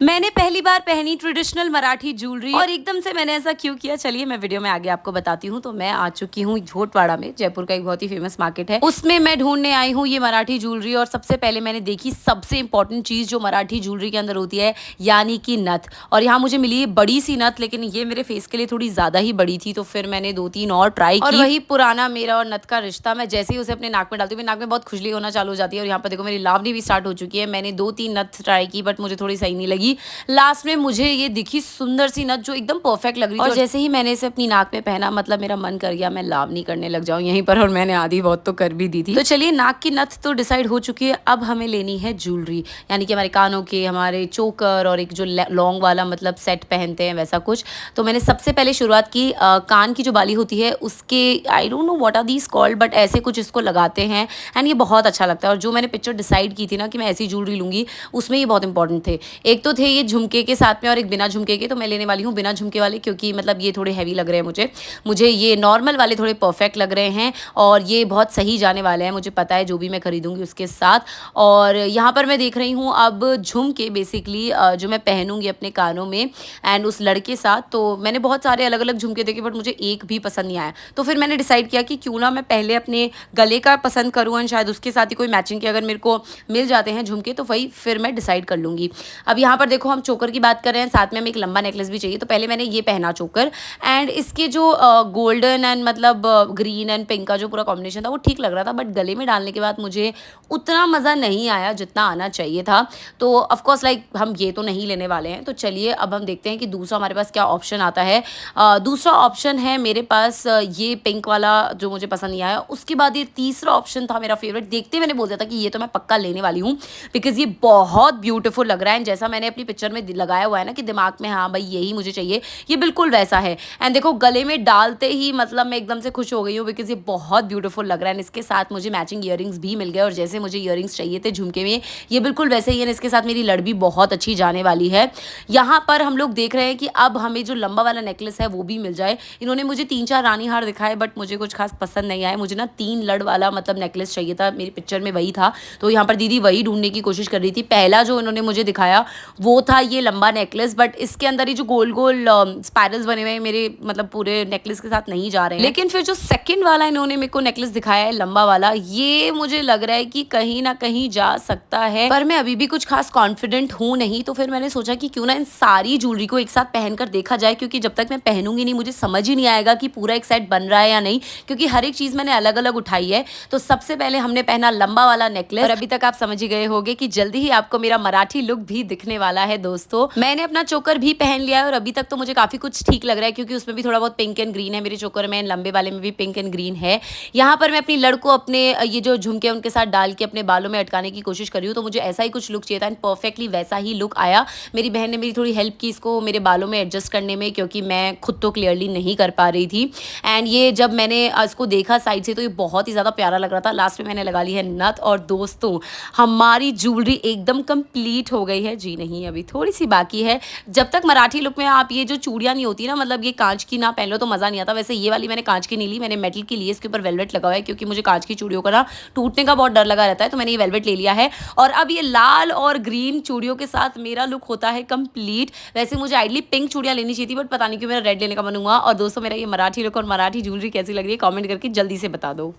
मैंने पहली बार पहनी ट्रेडिशनल मराठी ज्वेलरी और एकदम से मैंने ऐसा क्यों किया, चलिए मैं वीडियो में आगे आपको बताती हूँ। तो मैं आ चुकी हूँ झोटवाड़ा में, जयपुर का एक बहुत ही फेमस मार्केट है, उसमें मैं ढूंढने आई हूँ ये मराठी ज्वेलरी। और सबसे पहले मैंने देखी सबसे इंपॉर्टेंट चीज जो मराठी ज्वेलरी के अंदर होती है, यानी कि नथ। और यहाँ मुझे मिली बड़ी सी नथ, लेकिन ये मेरे फेस के लिए थोड़ी ज्यादा ही बड़ी थी, तो फिर मैंने 2-3 और ट्राई की। और वही पुराना मेरा और नथ का रिश्ता, मैं जैसे ही उसे अपने नाक में डालती हूँ, नाक में बहुत खुजली होना चालू हो जाती है। और यहाँ पर देखो मेरी लावनी भी स्टार्ट हो चुकी है। मैंने 2-3 नथ ट्राई की, बट मुझे थोड़ी सही नहीं लगी। लास्ट में मुझे ये दिखी सुंदर सी नथ जो एकदम परफेक्ट लग रही थी। और जैसे ही मैंने इसे अपनी नाक में पहना, मतलब मेरा मन कर गया मैं लावनी करने लग जाऊं यहीं पर। और मैंने आधी बहुत तो कर भी दी थी। तो चलिए, नाक की नथ तो डिसाइड हो चुकी है, अब हमें लेनी है ज्वेलरी, यानी कि हमारे कानों के, हमारे चोकर और एक जो लॉन्ग वाला मतलब सेट पहनते हैं वैसा कुछ। तो मैंने सबसे पहले शुरुआत की कान की जो बाली होती है उसके, I don't know what are these called, but ऐसे कुछ इसको लगाते हैं एंड ये बहुत अच्छा लगता है। और जो मैंने पिक्चर डिसाइड की थी ना कि मैं ऐसी ज्वेलरी लूंगी, उसमें ये बहुत इंपॉर्टेंट थे। एक तो थे ये झुमके के साथ में और एक बिना झुमके के। तो मैं लेने वाली हूँ बिना झुमके वाले, क्योंकि मतलब ये थोड़े हैवी लग रहे हैं मुझे ये नॉर्मल वाले थोड़े परफेक्ट लग रहे हैं और ये बहुत सही जाने वाले हैं, मुझे पता है जो भी मैं खरीदूंगी उसके साथ। और यहाँ पर मैं देख रही हूँ अब झुमके बेसिकली जो मैं पहनूंगी अपने कानों में एंड उस लड़के साथ। तो मैंने बहुत सारे अलग अलग झुमके देखे, बट मुझे एक भी पसंद नहीं आया। तो फिर मैंने डिसाइड किया कि क्यों ना मैं पहले अपने गले का पसंद करूँ एंड शायद उसके साथ ही कोई मैचिंग के अगर मेरे को मिल जाते हैं झुमके, तो वही फिर मैं डिसाइड कर लूंगी। अब यहाँ पर देखो हम चोकर की बात कर रहे हैं, साथ में हमें एक लंबा नेकलेस भी चाहिए। तो पहले मैंने ये पहना चोकर, एंड इसके जो गोल्डन एंड मतलब ग्रीन एंड पिंक का जो पूरा कॉम्बिनेशन था वो ठीक लग रहा था, बट गले में डालने के बाद मुझे उतना मज़ा नहीं आया जितना आना चाहिए था। तो ऑफकोर्स लाइक हम ये तो नहीं लेने वाले हैं। तो चलिए अब हम देखते हैं कि दूसरा हमारे पास क्या ऑप्शन आता है। दूसरा ऑप्शन है मेरे पास ये पिंक वाला जो मुझे पसंद नहीं आया। उसके बाद ये तीसरा ऑप्शन था मेरा फेवरेट, देखते मैंने बोल दिया था कि ये तो मैं पक्का लेने वाली हूँ, बिकॉज ये बहुत ब्यूटीफुल लग रहा है। जैसा मैंने अपनी पिक्चर में लगाया हुआ है ना कि दिमाग में, हाँ भाई यही मुझे चाहिए, ये बिल्कुल वैसा है। एंड देखो गले में डालते ही मतलब मैं एकदम से खुश हो गई हूँ, बिकॉज ये बहुत ब्यूटीफुल लग रहा है। एंड इसके साथ मुझे मैचिंग ईयरिंग्स भी मिल गए, और जैसे मुझे ईयरिंग्स चाहिए थे झुमके में, ये बिल्कुल वैसे ही है। इसके साथ मेरी लड़ भी बहुत अच्छी जाने वाली है। यहाँ पर हम लोग देख रहे हैं कि अब हमें जो लंबा वाला नेकलेस है वो भी मिल जाए। इन्होंने मुझे 3-4 रानी हार दिखाए, बट मुझे कुछ खास पसंद नहीं आया। मुझे ना 3 लड़ वाला मतलब नेकलेस चाहिए था, मेरी पिक्चर में वही था। तो यहाँ पर दीदी वही ढूंढने की कोशिश कर रही थी। पहला जो इन्होंने मुझे दिखाया वो था ये लंबा नेकलेस, बट इसके अंदर ही जो गोल गोल स्पाइरल्स बने हुए हैं मेरे मतलब पूरे नेकलेस के साथ नहीं जा रहे हैं। लेकिन फिर जो सेकंड वाला इन्होंने मेरे को नेकलेस दिखाया है लंबा वाला, ये मुझे लग रहा है कि कहीं ना कहीं जा सकता है, पर मैं अभी भी कुछ खास कॉन्फिडेंट हूँ नहीं। तो फिर मैंने सोचा कि क्यों ना इन सारी ज्वेलरी को एक साथ पहनकर देखा जाए, क्योंकि जब तक मैं पहनूंगी नहीं मुझे समझ ही नहीं आएगा कि पूरा एक सेट बन रहा है या नहीं, क्योंकि हर एक चीज मैंने अलग अलग उठाई है। तो सबसे पहले हमने पहना लंबा वाला नेकलेस, और अभी तक आप समझ ही गए होंगे कि जल्दी ही आपको मेरा मराठी लुक भी दिखने वाला है। दोस्तों मैंने अपना चोकर भी पहन लिया है, और अभी तक तो मुझे काफी कुछ ठीक लग रहा है, क्योंकि उसमें भी थोड़ा बहुत पिंक एंड ग्रीन है मेरे चोकर में, लंबे वाले में भी पिंक एंड ग्रीन है। यहाँ पर मैं अपनी लड़ को अपने ये जो झुमके उनके साथ डाल के अपने बालों में अटकाने की कोशिश कर रही हूँ। तो मुझे ऐसा ही कुछ लुक चाहिए था, एंड परफेक्टली वैसा ही लुक आया। मेरी बहन ने मेरी थोड़ी हेल्प की इसको मेरे बालों में एडजस्ट करने में, क्योंकि मैं खुद तो क्लियरली नहीं कर पा रही थी। एंड ये जब मैंने इसको देखा साइड से तो ये बहुत ही ज़्यादा प्यारा लग रहा था। लास्ट में मैंने लगा ली है नथ, और दोस्तों हमारी ज्वेलरी एकदम कंप्लीट हो गई है। जी नहीं, अभी थोड़ी सी बाकी है। जब तक मराठी लुक में आप ये जो चूड़ियाँ नहीं होती ना, मतलब ये कांच की ना पहन लो तो मज़ा नहीं आता। वैसे ये वाली मैंने कांच की नहीं ली, मैंने मेटल की ली है। इसके ऊपर वेलवेट लगा हुआ है, क्योंकि मुझे कांच की चूड़ियों का ना टूटने का बहुत डर लगा रहता है, तो मैंने ये वेलवेट ले लिया है। और अब ये लाल और ग्रीन चूड़ियों के साथ मेरा लुक होता है कंप्लीट। वैसे मुझे आइडली पिंक चूड़ियाँ लेनी चाहिए थी, बट पता नहीं क्यों मेरा रेड लेने का मन हुआ। और दोस्तों मेरा ये मराठी लुक और मराठी ज्वेलरी कैसी लग रही है कमेंट करके जल्दी से बता दो।